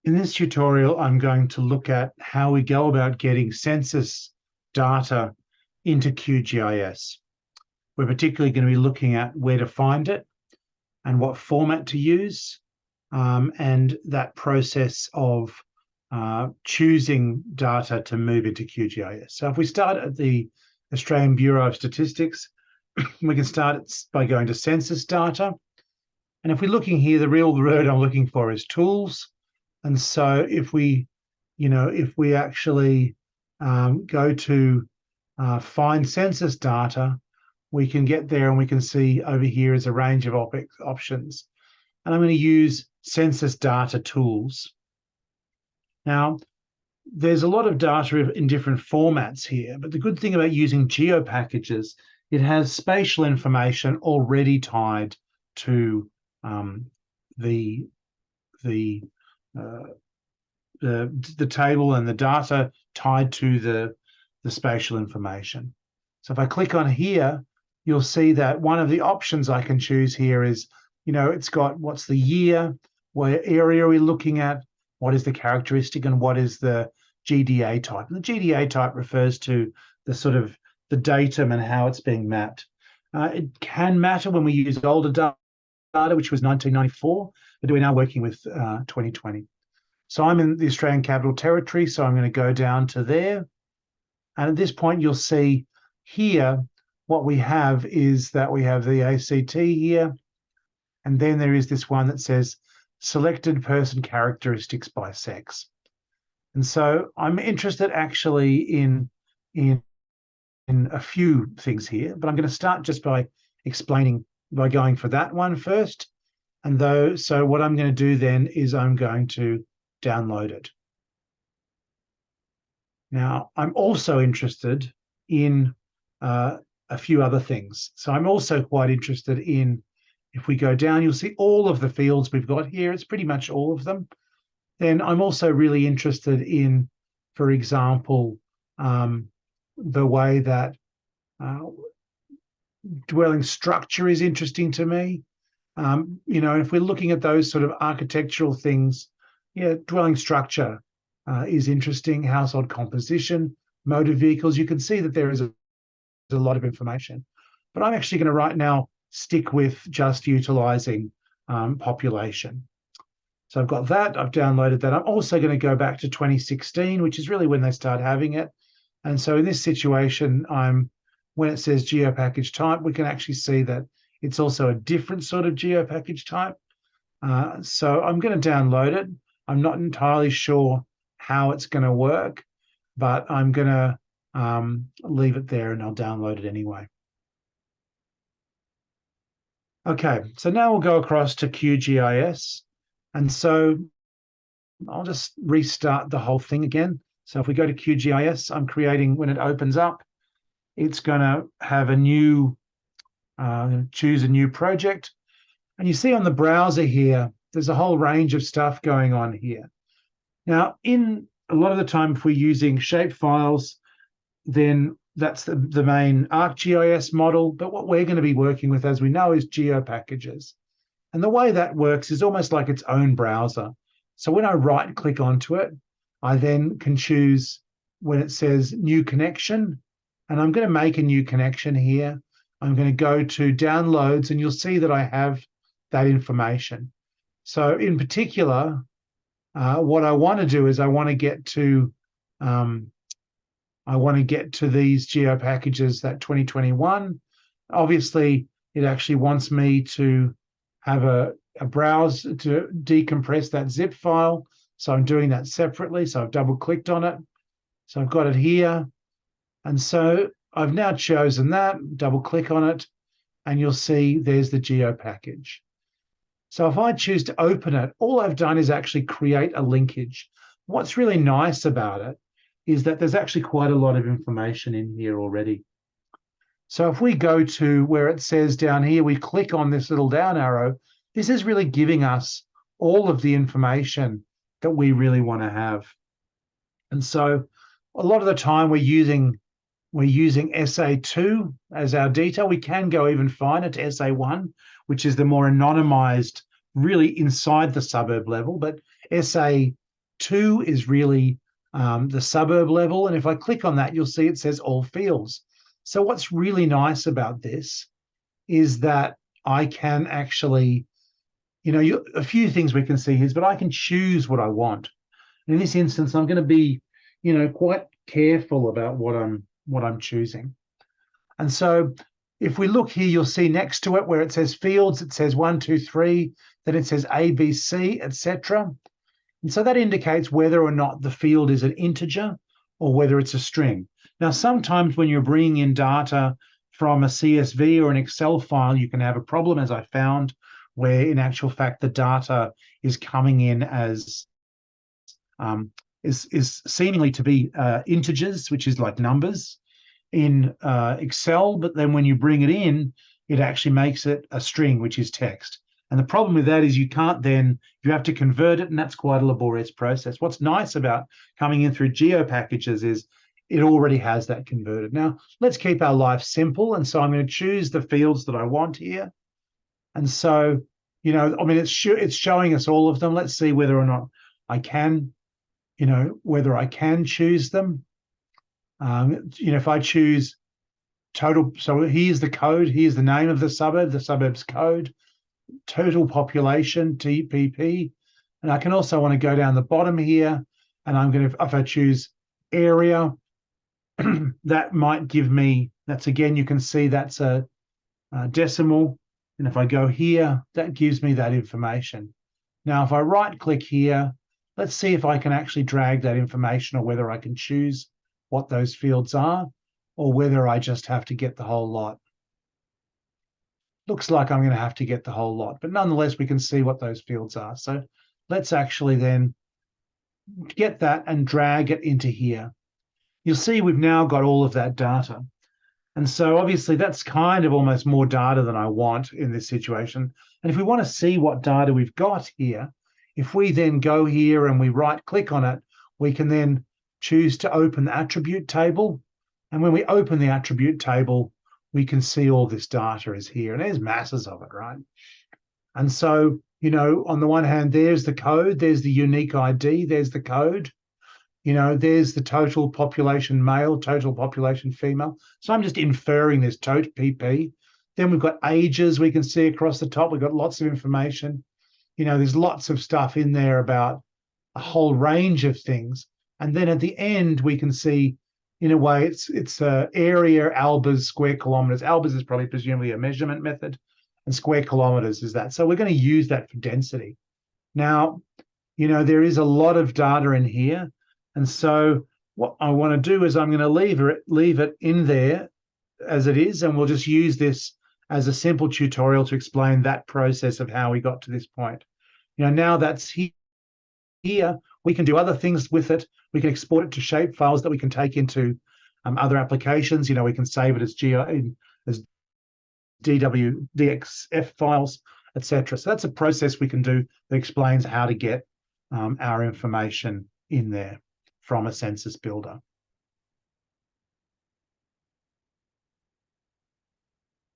In this tutorial, I'm going to look at how we go about getting census data into QGIS. We're particularly going to be looking at where to find it and what format to use, and that process of choosing data to move into QGIS. So if we start at the Australian Bureau of Statistics, we can start by going to census data. And if we're looking here, the real word I'm looking for is tools. And so if we actually go to find census data, we can get there and we can see over here is a range of options. And I'm going to use census data tools. Now, there's a lot of data in different formats here, but the good thing about using geo packages, it has spatial information already tied to the table and the data tied to the spatial information. So if I click on here, you'll see that one of the options I can choose here is, it's got what's the year, what area are we looking at, what is the characteristic, and what is the GDA type. And the GDA type refers to the sort of the datum and how it's being mapped. It can matter when we use older data, which was 1994, but we're now working with 2020. So I'm in the Australian Capital Territory, so I'm going to go down to there. And at this point, you'll see here what we have is that we have the ACT here, and then there is this one that says selected person characteristics by sex. And so I'm interested actually in a few things here, but I'm going to start just by explaining by going for that one first. And so what I'm going to do then is I'm going to download it. Now, I'm also interested in a few other things. So I'm also quite interested in, if we go down, you'll see all of the fields we've got here. It's pretty much all of them. Then I'm also really interested in, for example, the way that dwelling structure is interesting to me. If we're looking at those sort of architectural things, dwelling structure is interesting. Household composition, motor vehicles. You can see that there is a lot of information. But I'm actually going to right now stick with just utilizing population. So I've got that. I've downloaded that. I'm also going to go back to 2016, which is really when they start having it. And so in this situation, when it says geopackage type, we can actually see that it's also a different sort of geopackage type. So I'm going to download it. I'm not entirely sure how it's going to work, but I'm going to leave it there and I'll download it anyway. Okay, so now we'll go across to QGIS. And so I'll just restart the whole thing again. So if we go to QGIS, I'm creating, when it opens up, it's going to have a new, choose a new project. And you see on the browser here, there's a whole range of stuff going on here. Now, in a lot of the time, if we're using shapefiles, then that's the main ArcGIS model. But what we're going to be working with, as we know, is GeoPackages. And the way that works is almost like its own browser. So when I right-click onto it, I then can choose when it says new connection, and I'm going to make a new connection here. I'm going to go to downloads, and you'll see that I have that information. So in particular, what I want to do is I want to get to these geo packages that 2021. Obviously, it actually wants me to have a browse to decompress that zip file. So I'm doing that separately. So I've double clicked on it. So I've got it here. And so I've now chosen that, double click on it, and you'll see there's the geo package. So if I choose to open it, all I've done is actually create a linkage. What's really nice about it is that there's actually quite a lot of information in here already. So if we go to where it says down here, we click on this little down arrow, this is really giving us all of the information that we really want to have. And so a lot of the time we're using SA2 as our detail. We can go even finer to SA1, which is the more anonymized, really inside the suburb level. But SA 2 is really the suburb level. And if I click on that, you'll see it says all fields. So what's really nice about this is that I can actually, a few things we can see here, but I can choose what I want. In this instance, I'm going to be, quite careful about what I'm choosing. And so if we look here, you'll see next to it where it says fields, it says 1, 2, 3, then it says A, B, C, etc. And so that indicates whether or not the field is an integer or whether it's a string. Now, sometimes when you're bringing in data from a CSV or an Excel file, you can have a problem, as I found, where in actual fact the data is coming in as is seemingly to be integers, which is like numbers in Excel, but then when you bring it in, it actually makes it a string, which is text. And the problem with that is you have to convert it, and that's quite a laborious process. What's nice about coming in through GeoPackages is it already has that converted. Now, let's keep our life simple. And so I'm going to choose the fields that I want here. And so, it's showing us all of them. Let's see whether or not I can, whether I can choose them. If I choose total, so here's the code, here's the name of the suburb's code, total population, TPP. And I can also want to go down the bottom here, and I'm going to, if I choose area, that might give me, that's again, you can see that's a decimal. And if I go here, that gives me that information. Now, if I right click here, let's see if I can actually drag that information, or whether I can choose what those fields are, or whether I just have to get the whole lot. Looks like I'm going to have to get the whole lot, but nonetheless, we can see what those fields are. So let's actually then get that and drag it into here. You'll see we've now got all of that data. And so obviously that's kind of almost more data than I want in this situation. And if we want to see what data we've got here, if we then go here and we right click on it, we can then choose to open the attribute table. And when we open the attribute table, we can see all this data is here, and there's masses of it, right? And so, on the one hand, there's the code, there's the unique ID, there's the code, there's the total population male, total population female. So I'm just inferring this total PP. Then we've got ages we can see across the top. We've got lots of information. There's lots of stuff in there about a whole range of things. And then at the end, we can see, in a way, it's area, albas, square kilometers. Albas is probably presumably a measurement method, and square kilometers is that. So we're going to use that for density. Now, there is a lot of data in here. And so what I want to do is I'm going to leave it in there as it is, and we'll just use this as a simple tutorial to explain that process of how we got to this point. Now that's here, we can do other things with it. We can export it to shape files that we can take into other applications. We can save it as DW, DXF files, etc. So that's a process we can do that explains how to get our information in there from a census builder.